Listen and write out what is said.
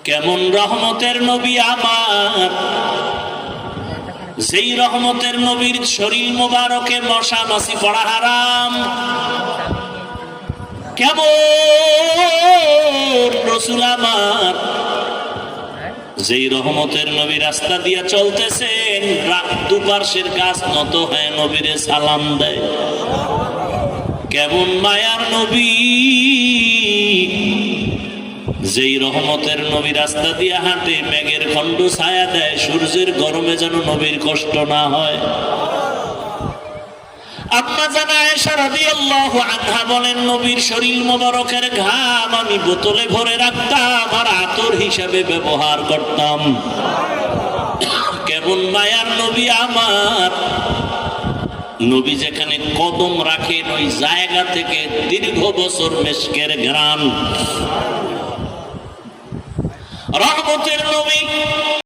কেমন রহমতের নবী আমার, যেই রহমতের নবীর শরীর মোবারকে মশা মাছি পড়া হারাম। কেমন রাসূল আমার, যেই রহমতের নবী রাস্তা দিয়া চলতেছেন, দুপার্শ্বের গাছ নত হয়ে নবীরে সালাম দেয়। কেমন মায়ার নবী, যেই রহমতের নবী রাস্তা দিয়া হাঁটে, মেঘের খণ্ড ছায়া দেয়, সূর্যের গরমে যেন নবীর কষ্ট না হয়। আম্মা জানা আয়েশা রাদিয়াল্লাহু আনহা বলেন, নবীর শরীর মোবারকের ঘাম আমি বোতলে ভরে রাখতাম আর আতর হিসাবে ব্যবহার করতাম। কেমন মায়ার নবী আমার, নবী যেখানে কদম রাখেন ওই জায়গা থেকে দীর্ঘ বছর মেশকের ঘ্রাণ। রহমতের নবী